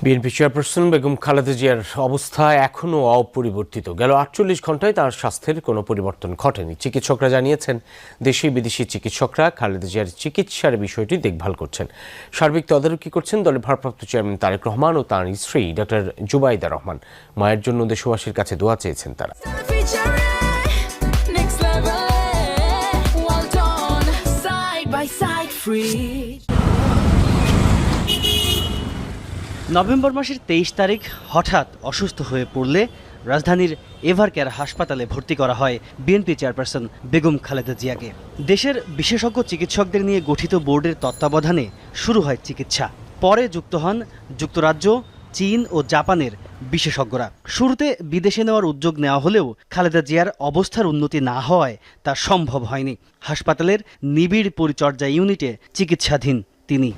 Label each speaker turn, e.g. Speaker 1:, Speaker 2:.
Speaker 1: BNP chairperson Begum Khaleda জিয়ার অবস্থা এখনও অপরিবর্তিত। গেল ৪৮ ঘণ্টায় তার স্বাস্থ্যের কোনো পরিবর্তন ঘটেনি। চিকিৎসকরা জানিয়েছেন, দেশি বিদেশি চিকিৎসকরা খালেদা জিয়ার চিকিৎসার বিষয়টি দেখভাল করছেন। সার্বিক তদারকি করছেন দলের ভারপ্রাপ্ত চেয়ারম্যান তারেক রহমান ও তাঁর স্ত্রী ডক্টর জুবাইদা রহমান। মায়ের জন্য দেশবাসীর কাছে দোয়া চেয়েছেন তারা।
Speaker 2: নভেম্বর মাসের ২৩ তারিখ হঠাৎ অসুস্থ হয়ে পড়লে রাজধানীর এভারকেয়ার হাসপাতালে ভর্তি করা হয় বিএনপি চেয়ারপারসন বেগম খালেদা জিয়াকে। দেশের বিশেষজ্ঞ চিকিৎসকদের নিয়ে গঠিত বোর্ডের তত্ত্বাবধানে শুরু হয় চিকিৎসা। পরে যুক্ত হন যুক্তরাজ্য, চীন ও জাপানের বিশেষজ্ঞরা। শুরুতে বিদেশে নেওয়ার উদ্যোগ নেওয়া হলেও খালেদা জিয়ার অবস্থার উন্নতি না হওয়ায় তা সম্ভব হয়নি। হাসপাতালের নিবিড় পরিচর্যা ইউনিটে চিকিৎসাধীন তিনি।